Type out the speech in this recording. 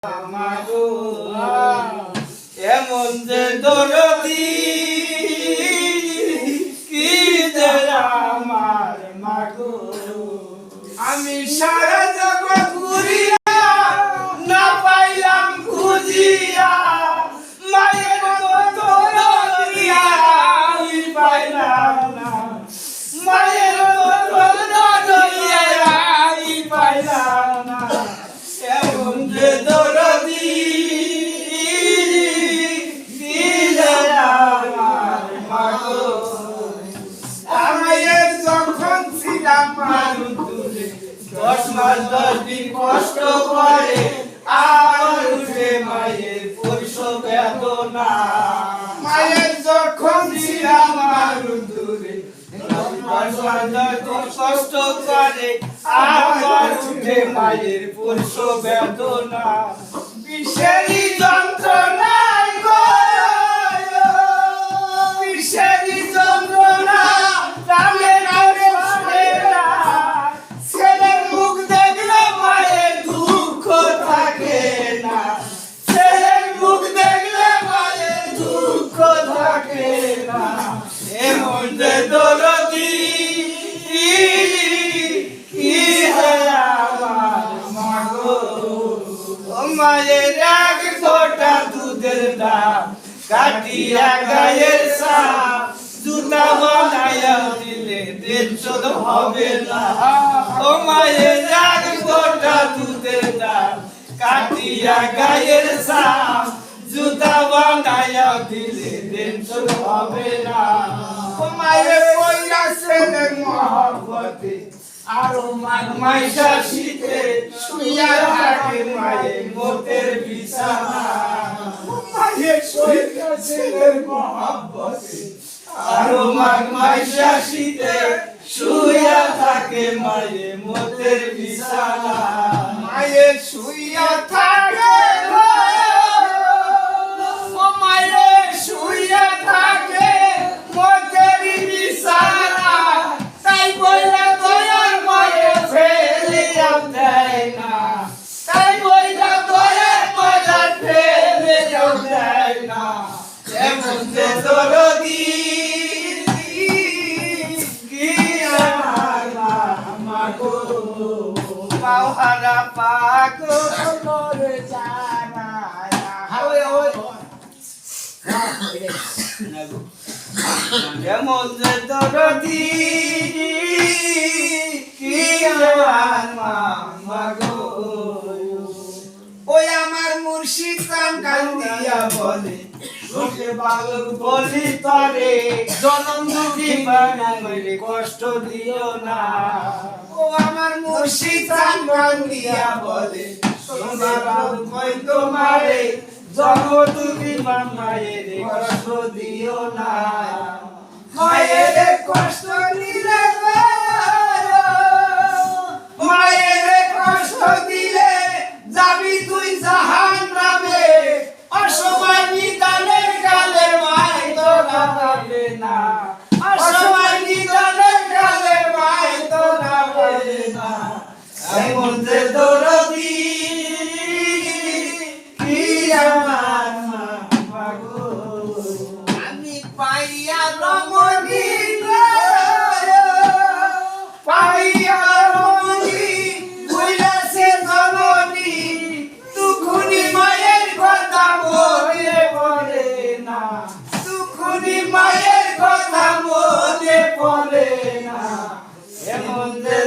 মাগো এমন যে দরদি কি যে আমার মাগো আমি সারা জগৎ ঘুরিয়া না পাইলাম খুঁজিয়া মায়ের মতো দিয়া আমি পাইলাম না মায়ের মতো দিয়া আমি পাইলাম না এমন যে দরদি দিলে আমার মাগো আমায় যখন ছিলাম মানুষ 10 মাস 10 দিন কষ্ট করে আর উঠে মায়ের প্রসব বেদনা মায়ের যখন ছিলাম মানুষ দূরে 10 মাস 10 দিন কষ্ট করে আর উঠে মায়ের প্রসব বেদনা বিষেরি যন্ত্রণায় গো বিষেরি যন্ত্রণা প্রাণে নামে সরে না ছেলের মুখ দেখলে মায়ের দুঃখ থাকে না ছেলের মুখ দেখলে মায়ের দুঃখ থাকে না এমন যে দরদি কি আমার মাগো মায়ের এক ফোঁটা দুধের দাম কাটিয়া গায়ের সাপ জুতা বানাইয়া দিলে দেড় শোধ হবে না ও মায়ের এক ফোঁটা দুধের দাম কাটিয়া গায়ের সাপ জুতা বানাইয়া দিলে দেড় শোধ হবে না ও মায়ের পয়লা ছেলের মহব্বতে আরো মাইশা শীতে শুইয়া থাকে মায়ের মোতের বিছানা মায়ের পয়লা ছেলের মহব্বতে আরো মাইশা শীতে শুইয়া থাকে মায়ের মোতের বিছানা মায়ের শুইয়া থাকে ও মায়ের শুইয়া থাকে মোতের বিছানা তাই বইলা দয়ার মায়ের ফেলিয়া দেয় না তাই বইলা দয়ার মায়ের ফেলিয়া দেয় না এমন যে দরদি কি আমার মাগো পাহারা পাগল জানা এমন যে দরদি কি আমার মাগো ওই আমার মুর্শিদ কান্দিয়া বলে ওকে বালক বলি তরে জনম দুঃখী বানাইলে কষ্ট দিও না ও আমার মুর্শিদ কান্দিয়া বলে তোমার বালক কই তোমারে জনম দুঃখী বানাইলে কষ্ট দিও না মায়ের কষ্ট দিলে মায়ের কষ্ট দিলে যাবি তুই জাহান্নামে অসময় নিদানের কালে মায় তো নামবে না অসময় নিদানের কালে মায় তো নামবে না এমন যে দরদি কি আমার মাগো আমি পাইয়া রমণী পাইয়া রমণী বুঝাছে জননী দুখুনি মায়ের কথা মনে পড়ে না দুখুনি মায়ের কথা মনে পড়ে না এমন যে